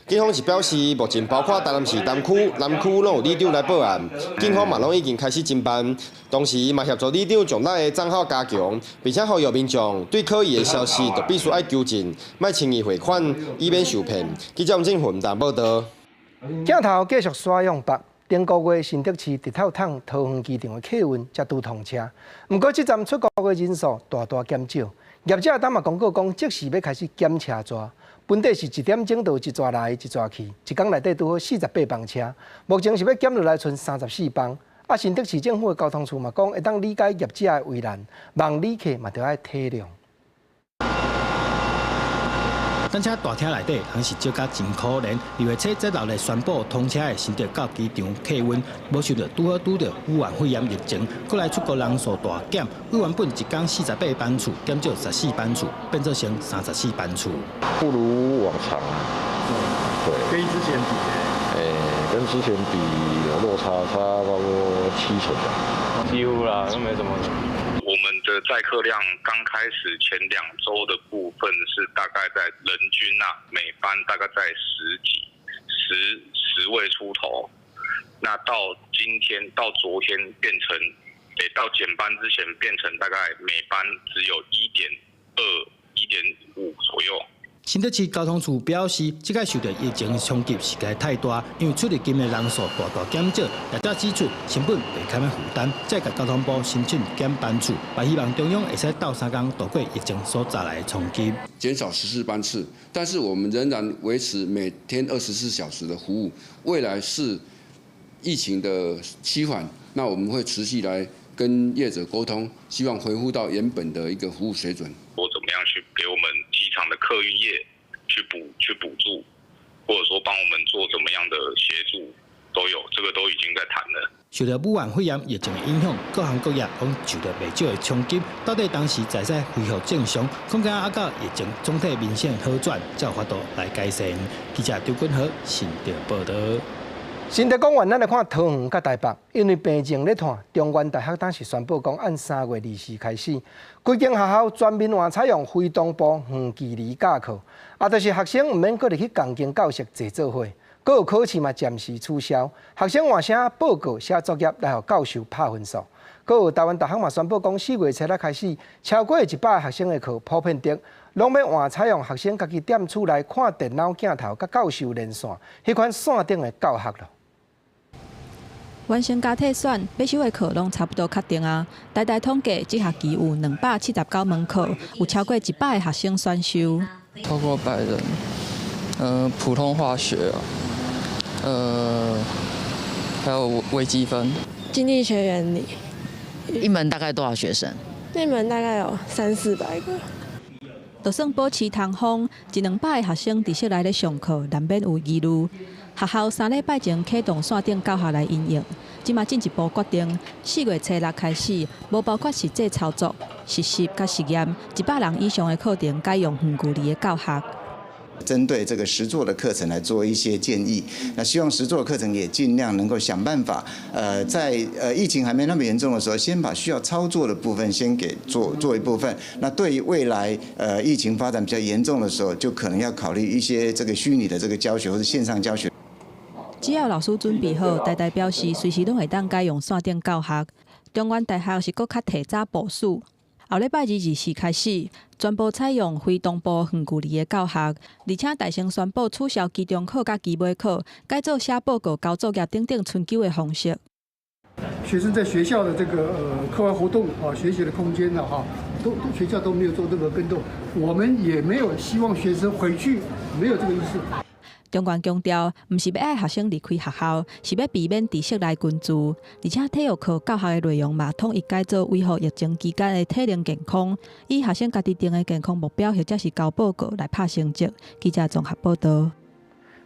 警方是表示，目前包括台南市东区、南区拢有里长来报案，警方嘛拢已经开始侦办，同时嘛协助里长将咱的账号加强，并且呼吁民众对可疑的消息就必须爱纠正，莫轻易汇款，以免受骗。记者吴正云台报道。镜头继续刷向北。顶个月新竹市直透桶桃园机场的客运才拄通车，不过这站出国的人数大大减少。业者当嘛公告讲，即时要开始检车抓，本地是1点钟就一抓来一抓去，一天内底拄好48班车，目前是要减落来剩34班。新竹市政府的交通处嘛讲，会当理解业者的为难，望旅客嘛就要体谅。等车大厅内底，还是少甲真可怜。2月初接到来宣布通车的新竹到机场客运，无想到拄好拄到武汉肺炎疫情，过来出国人数大减，原本一天48班次，减少14班次，变做成34班次。不如往常，对。跟之前比，跟之前比有落差不多70%吧。几乎啦，都没什么。我们的载客量刚开始前2周的部分是大概在人均每班大概在10位出头，那到今天到昨天变成，到减班之前变成大概每班只有1.2、1.5左右。新竹市交通处表示，这个受到疫情冲击实在太大，因为出入境的人数大大减少，业者指出成本袂堪负担，再甲交通部申请减班次，也希望中央会使斗3天度过疫情所带来的冲击。减少14班次，但是我们仍然维持每天24小时的服务。未来是疫情的趋缓，那我们会持续来跟业者沟通，希望恢复到原本的一个服务水准。我怎么样去给我们机场的客运业去补助，或者说帮我们做怎么样的协助，都有，这个都已经在谈了。受到武汉肺炎疫情的影响，各行各业拢受到未少的冲击。到底当时才使恢复正常，恐惊啊到疫情总体明显好转，才有法度来改善。记者周君豪新竹报道。新竹公园，咱来看桃园甲台北，因为病情咧传，中原大学当时宣布讲，按3月24日开始，规间学校全面换采用非同步远距离教课，就是学生毋免搁入去钢筋教室坐做伙。阁有考试嘛暂时取消，学生换写报告、写作业来互教授拍分数。阁有台湾大学嘛宣布讲，4月7日开始，超过100个学生的课普遍的，拢要换采用学生家己踮厝内看电脑镜头，甲教授连线，迄款线顶的教学咯。完成加体选要修的课拢差不多确定啊。大统计，这学期有279门课，有超过100个学生选修。超过100人，普通化学还有微积分。经济学原理。一门大概多少学生？那门大概有300-400个。就算保持通风，100-200个学生伫室内咧上课，难免有疑虑。学校3礼拜前启动线顶教学来应用，即马进一步决定4月7日开始，无包括实际操作、实习甲实验，100人以上的课程改用远距离的教学。针对这个实作的课程来做一些建议，那希望实作的课程也尽量能够想办法，在疫情还没那么严重的时候，先把需要操作的部分先给做一部分。那对于未来疫情发展比较严重的时候，就可能要考虑一些这个虚拟的这个教学或者线上教学。只要老师准备好，大表示随时拢会当改用线顶教学。中原大学是搁较提早部署。后礼拜24开始，全部采用非同步远距离的教学，而且大声宣布取消期中考甲期末考，改做写报告、交作业等等春秋的方式。学生在学校的这个课外活动学习的空间都学校都没有做这个变动，我们也没有希望学生回去，没有这个意思。中原强调，毋是要爱学生离开学校，是要避免伫室内群聚，而且体育课教学的内容嘛，统一改做维护疫情期间的体能健康，以学生家己定的健康目标或者是交报告来拍成绩。记者综合报道。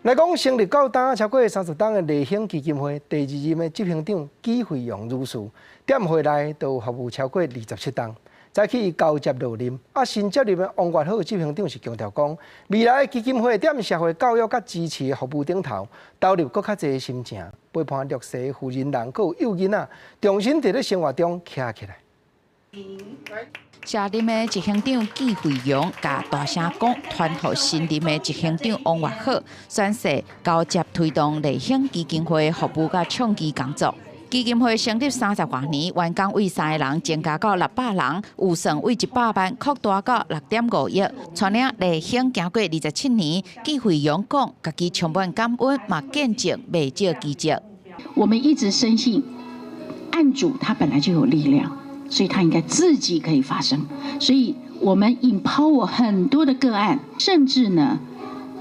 来讲成立到当超过30档的立兴基金会第2任的执行长纪惠荣女士，店会内都服务超过27档。早起交接落任，新接任的王月好执行长是强调讲，未来基金会踮社会教育甲支持的服务顶头，投入更较侪心情，陪伴弱势、富人人、佮有幼囡仔，重新伫咧生活中徛起来。下任的执行长纪惠荣甲大声讲，传予新任的执行长王月好宣誓交接推动立兴基金会服务甲创基工作。基金会成立30多年，员工为3个人增加到600人，预算为100万扩大到6.5亿，带领立兴行过27年。纪惠荣讲，家己充满感恩，嘛见证未少奇迹。我们一直深信，案主他本来就有力量，所以他应该自己可以发声。所以我们empower很多的个案，甚至呢，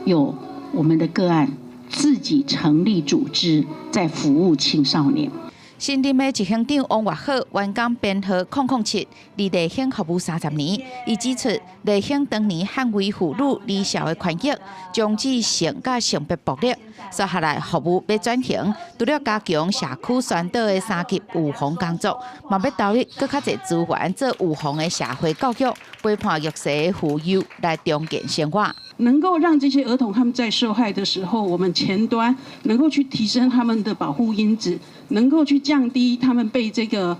有我们的个案自己成立组织，在服务青少年。新任的执行长王月好，员工编号007，离立兴服务30年。伊指出，立兴当年捍卫妇女离校的权益，终止性甲性别暴力，接下来服务要转型，除了加强社区宣导的3级预防工作，嘛要投入更较侪资源做预防的社会教育，陪伴弱势的妇幼来重建生活。能够让这些儿童他们在受害的时候，我们前端能够去提升他们的保护因子，能够去降低他们被这个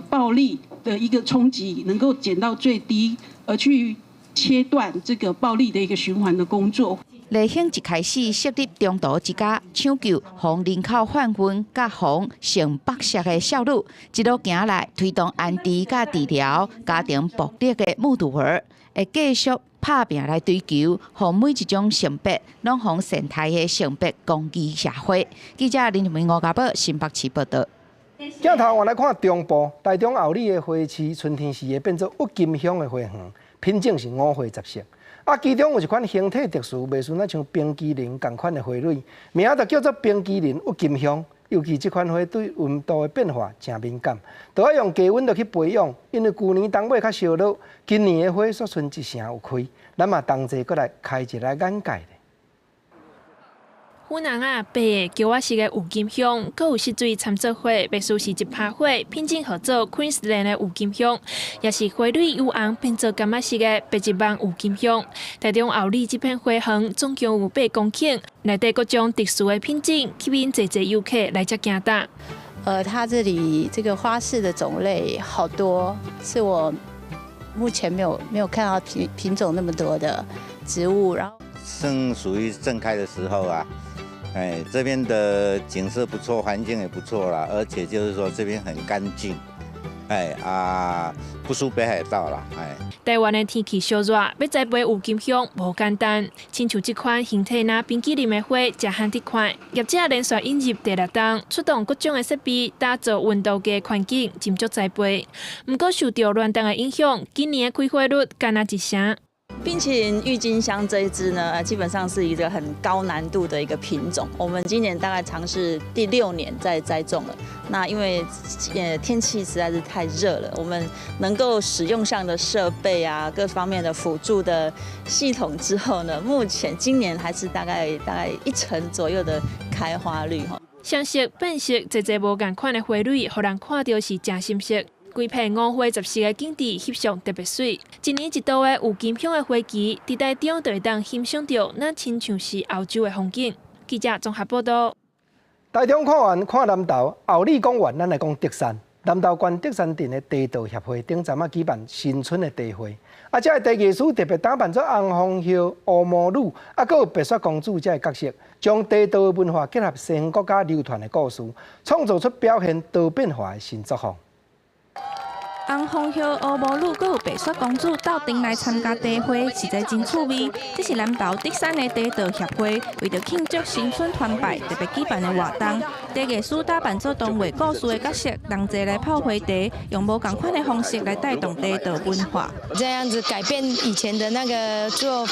暴力的一个冲击，能够减到最低，而去切断这个暴力的一个循环的工作。立兴一开始设立中途之家抢救，防人口贩运甲防性剥削的少女，一路行来推动安置甲治疗家庭暴力的母女儿，会继续拍拼来追求，让每一种性别拢向善待的性别公义社会。记者林明吴家宝新北市报道。镜头我来看中部台中后里的花市，春天时会变作郁金香的花园，品种是5花10色。其中有一款形体特殊，袂像像冰淇淋同款的花蕊，名就叫做冰淇淋郁金香。尤其这款花对温度的变化真敏感，都要用低温度去培养。因为去年冬尾较烧热，今年的花煞剩一成有开，咱嘛同齐过来开一个眼界。湖南啊白的叫我式的有金香，佮有湿水参做花，别墅是一拍花，品种合作 Queensland 的有金香，也是花蕊有红变做柑仔式的白一芒有金香。台中后里这片花园总共有8公顷，内底各种特殊的品种，吸引侪游客来这行搭。它这里这个花市的种类好多，是我目前没有看到品种那么多的植物，然后正属于正开的时候啊，这边的景色不错，环境也不错啦，而且就是说这边很干净，不输北海道啦，台湾的天气小热，要栽培有金香无简单。亲像这款形体若冰淇淋的花，才罕得看。业者连续引入第6档，出动各种的设备，打造温度计环境，斟酌栽培。不过受到暖冬的影响，今年的开花率干那一成。冰淇淋郁金香这一支呢，基本上是一个很高难度的一个品种。我们今年大概尝试第6年在栽种了。那因为天气实在是太热了，我们能够使用上的设备啊，各方面的辅助的系统之后呢，目前今年还是大概1成左右的开花率哈。相色变色，侪无共款的花蕊，互人看到是真深色。规片5花10色的景致翕相特别水，一年一度的有金香的花期，伫台中就会当欣赏到那亲像是欧洲的风景。记者综合报道。台中看完看南投，后里讲完，咱来讲德山。南投县德山镇的茶道协会顶站举办新春的茶会，这个茶艺师特别打扮做红枫叶、乌毛女，佮有白雪公主这个角色，将茶道的文化结合西方国家流传的故事，创造出表现多变化的新作风。红枫叶、乌毛女，佮有白雪公主斗阵来参加茶会，实在真趣味。这是南投德山的茶道协会为着庆祝新春团拜特别举办的活动。茶艺师打扮做童话故事的角色，人齐来泡花茶，用无同款的方式来带动茶道文化。这样子改变以前的那个作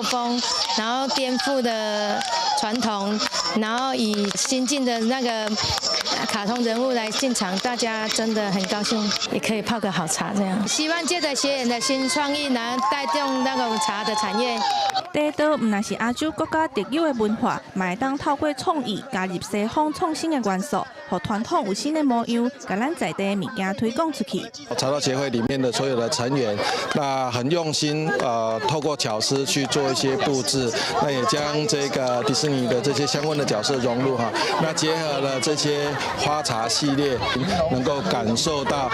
风，然后颠覆的传统，然后以新进的那个卡通人物来进场，大家真的很高兴，也可以泡个好茶这样。希望借着学员的新创意，然后带动那个茶的产业。茶道唔但是亚洲国家特有的文化，嘛会当透过创意加入西方创新的元素，让传统有新的模样，甲咱在地的物件推广出去。茶道协会里面的所有的成员，那很用心，透过巧思去做一些布置，那也将这个迪士尼的这些相关的角色融入哈，那结合了这些花茶系列，能够感受到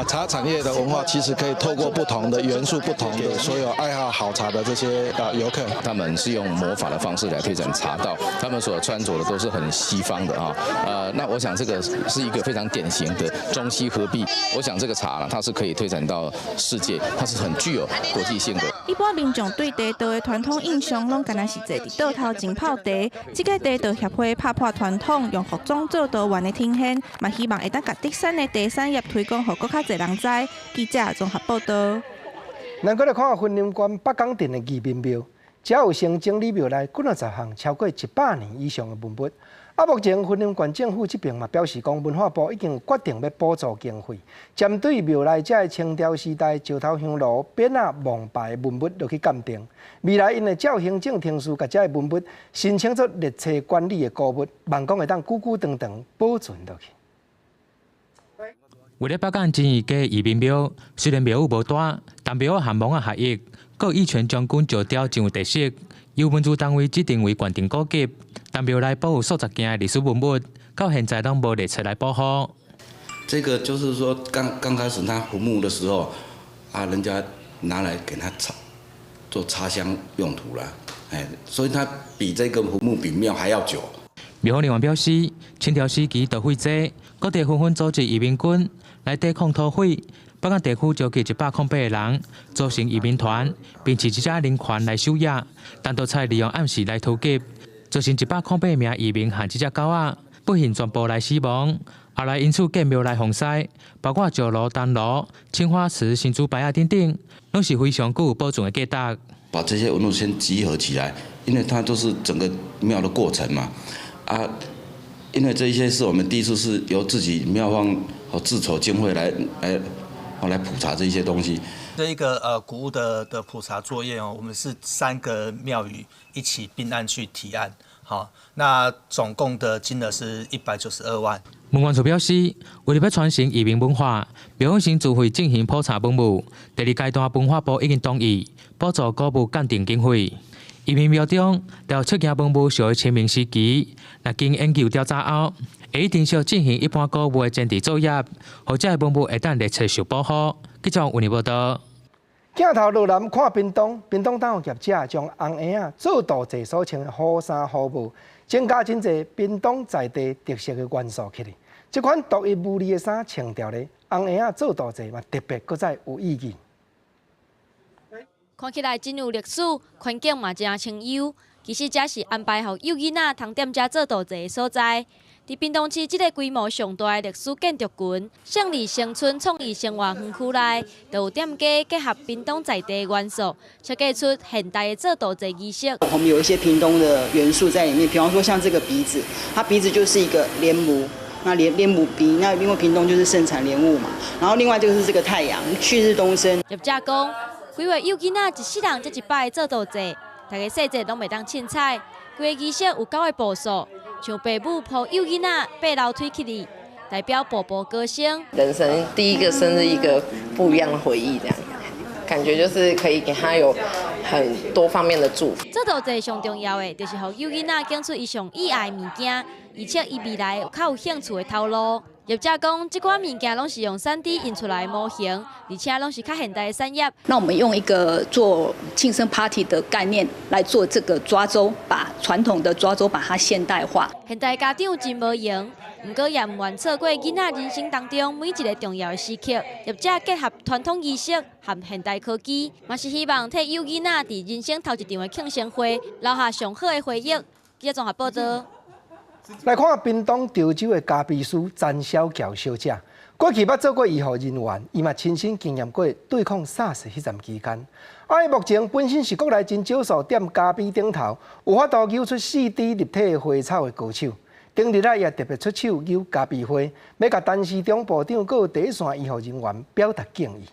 茶产业的文化，其实可以透过不同的元素、不同的所有爱好好茶的这些游客。他们是用魔法的方式来推展茶道，他们所穿着的都是很西方的啊，那我想这个是一个非常典型的中西合璧。我想这个茶呢，它是可以推展到世界，它是很具有国际性的。一般民众对茶道的传统印象，拢敢若是坐伫倒头前泡茶。这个茶道协会打破传统，用服装做多元的呈现，嘛希望会当甲德山的茶产业推广，互更较侪人知。记者综合报道。咱搁来看婚林关北港镇的义民庙。只有成整理庙内90项超过100年以上的文物。目前云林县政府这边嘛表示讲，文化部已经决定要补助经费，针对庙内这清朝时代石头香炉、匾啊、蒙牌文物落去鉴定。未来因会照行政程序，甲这文物申请做列册管理的古物，望讲会当久久长长保存落去。为了北港真义街义民庙，虽然庙宇无大，但庙宇和蒙啊合一。各义泉将军石雕真有特色，由文资单位指定为县定古迹，但庙内保有数十件历史文物，到现在拢无列出来保护。这个就是说，刚开始他坟墓的时候，人家拿来给他做插香用途啦，所以它比这个坟墓比庙还要久。庙方另外表示，清朝时期土匪济，各地纷纷组织义民军来抵抗土匪。北港地区召集108个人组成义民团，并持一只灵拳来守夜，但都采利用暗时来突击，造成108名义民和一只狗仔不幸全部来死亡。后来因此建庙内防晒，包括石炉、丹炉、青花瓷、新珠牌等等，拢是非常具有保存的价值。把这些文物先集合起来，因为它都是整个庙的过程嘛，因为这一些是我们第一次是由自己庙方自筹经费来普查这些东西。这一个古物的普查作业哦，我们是3个庙宇一起并案去提案，好，那总共的金额是192万。文管处表示，为了要传承移民文化，表演性自费进行普查文物。第二阶段文化部已经同意补助国务鉴定经费。移民庙中要出件文物属于清明时期，若经研究调查后，会一定需要进行一般国务的鉴定作业，或者文物会当立即受保护。记者为你报道。镜头落南看屏东，屏东当业者将红莺仔做稻蔗所穿的雨衫、雨帽，增加真侪屏东在地特色的元素起来。这款独一无二的衫，强调咧红莺仔做稻蔗嘛特别搁再有意义。看起来真有历史，环境嘛真清幽。其实这是安排予幼囡仔通踮遮做稻蔗的所在。伫屏东市这个规模上大的历史建筑群胜利乡村创意生活园区内，就有店家结合屏东在地元素，设计出现代的做稻蔗仪式。我们有一些屏东的元素在里面，比方说像这个鼻子，它鼻子就是一个莲母。那莲母鼻，那因为屏东就是盛产莲雾嘛，然后另外就是这个太阳，去日东升。业者讲，规划幼囡仔一世人这一摆做稻蔗，大家细节拢袂当凊彩。规个仪式有9个步数，像爸母抱幼囡仔爬楼梯起哩，代表步步高升。人生第一个生日，一个不一样的回忆，这样感觉就是可以给他有很多方面的祝福。做稻蔗上重要的，就是让幼囡仔拣出伊上意爱的物件，而且伊未来较有兴趣的头路。业者讲，这款物件拢是用3D 印出来的模型，而且拢是较现代的产业。那我们用一个做庆生 party 的概念来做这个抓周，把传统的抓周把它现代化。现代家长真无用，不过也唔愿错过囡仔人生当中每一个重要的时刻。业者结合传统仪式和现代科技，嘛是希望替幼囡仔伫人生头一场的庆生会留下上好的回忆。记者综合报道。来看屏东潮州的咖啡师詹小乔小姐，过去捌做过医护人员，伊嘛亲身经验过对抗 SARS 迄阵期间。伊目前本身是国内真少数踮咖啡顶头有法度搝出4D 立体的花草的高手。近日也特别出手搝咖啡花，要甲陈时中部长佮第一线医护人员表达敬意。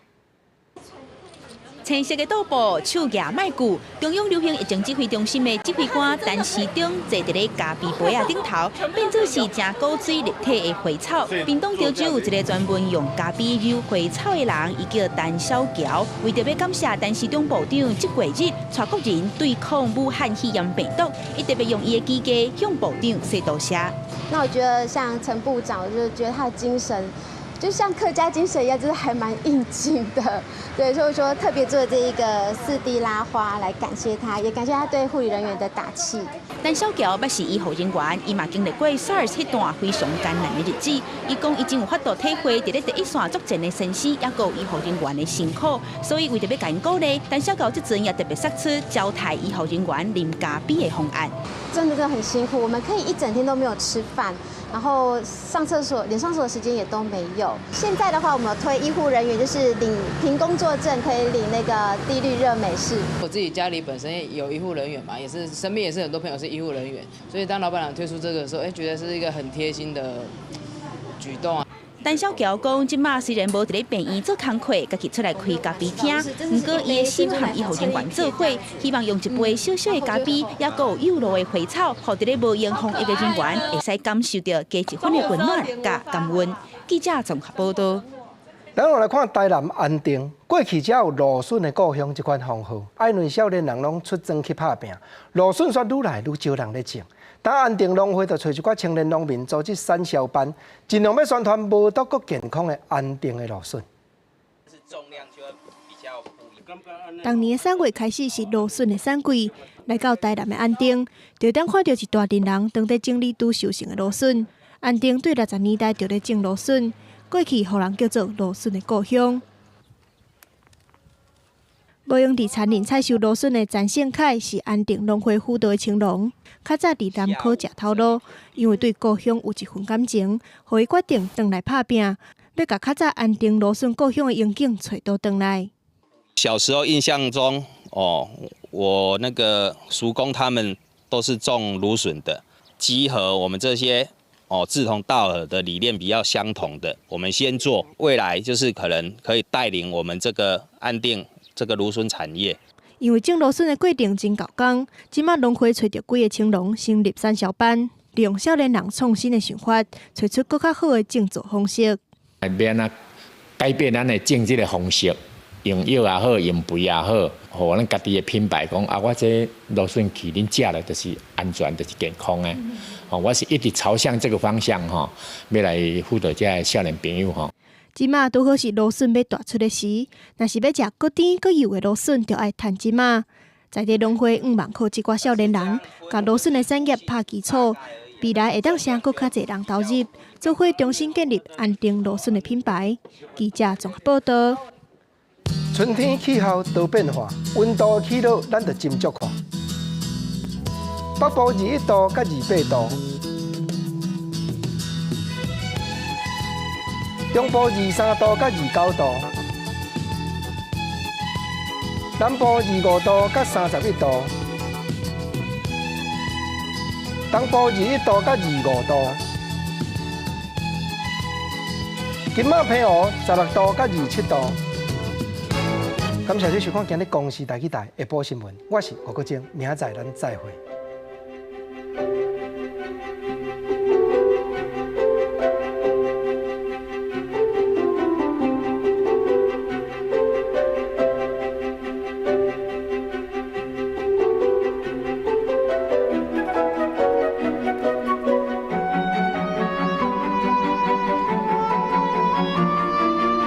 青色的倒布，手举麦鼓，中央流行疫情指挥中心的指挥官陈时中坐伫咧咖啡杯顶头，变做是正高水立体的花草。屏东潮州有一个专门用咖啡揉花草的人，伊叫陈小乔，为着要感谢陈时中部长即月日带国人对抗武汉肺炎病毒，伊特别用伊的机器向部长说道谢。那我觉得像陈部长，我就觉得他的精神。就像客家精神一样，就是还蛮应景的，对，所以说特别做这一个4D 拉花来感谢他，也感谢他对护理人员的打气。陈小乔捌是医护人员，伊嘛经历过 SARS 迄段非常艰难的日子，伊讲伊真有法度体会伫咧第一线作战的生死，也有医护人员的辛苦，所以为着要甲因鼓励，陈小乔这阵也特别杀出招待医护人员啉咖啡的方案。真的很辛苦，我们可以一整天都没有吃饭。然后上厕所，连上厕所的时间也都没有。现在的话，我们有推医护人员，就是凭工作证可以领那个低滤热美式。我自己家里本身有医护人员嘛，也是身边也是很多朋友是医护人员，所以当老板娘推出这个的时候，觉得是一个很贴心的举动啊。陈小乔讲，即马虽然无伫咧病院做工课，家己出来开咖啡厅，不过伊的心和医护人员做伙，希望用一杯小小的咖啡，也有幼露的花草，互伫咧无用防疫的人员会使感受到加一分的温暖甲感恩。记者综合报道。咱我来看台南安定，过去只有芦笋的故乡这款风号，因为少年人拢出征去打拼，芦笋却愈来愈少人咧种。当安定农会就找一寡青年农民组织产销班，尽量要宣传无毒佮健康的安定的芦笋。当年的3月开始是芦笋的产季，来到台南的安定，就当看到一大群人当在整理拄收成的芦笋。安定对60年代就咧种芦笋，过去互人叫做芦笋的故乡。无用伫田林采收芦笋的詹胜凯是安定农会辅导的青农，较早伫南科食头路，因为对故乡有一份感情，互伊决定回来打拼，要甲较早安定芦笋故乡的远景找倒回来。小时候印象中，我那个叔公他们都是种芦笋的，集合我们这些志同道合的理念比较相同的，我们先做，未来就是可能可以带领我们这个安定这个芦笋产业。因为种芦笋的过程真高工，即马农会找到几个青农成立产销班，利用少年人创新的想法，找出更较好的种植方式。免啊，改变咱的种植的方式，用药也好，用肥也好，互咱家己的品牌讲啊，我这芦笋起恁食了就是安全，就是健康的。我是一直朝向这个方向哈，要来辅导这少年朋友哈。即马拄好是芦笋要大出的时，若是要食搁甜搁油的芦笋，就要趁即马。在地农会5万块一寡少年人，甲芦笋的产业打基础，未来会当啥搁较侪人投入，做伙重新建立安定芦笋的品牌。记者综合报道。春天气候多变化，温度起落咱就斟酌看。北部21度到28度，中部23度到29度，南部25度到31度，东部21度到25度，今仔平湖16度到27度。感谢你收看今日公视台语台下晡新闻，我是吴国正，明仔载咱再会。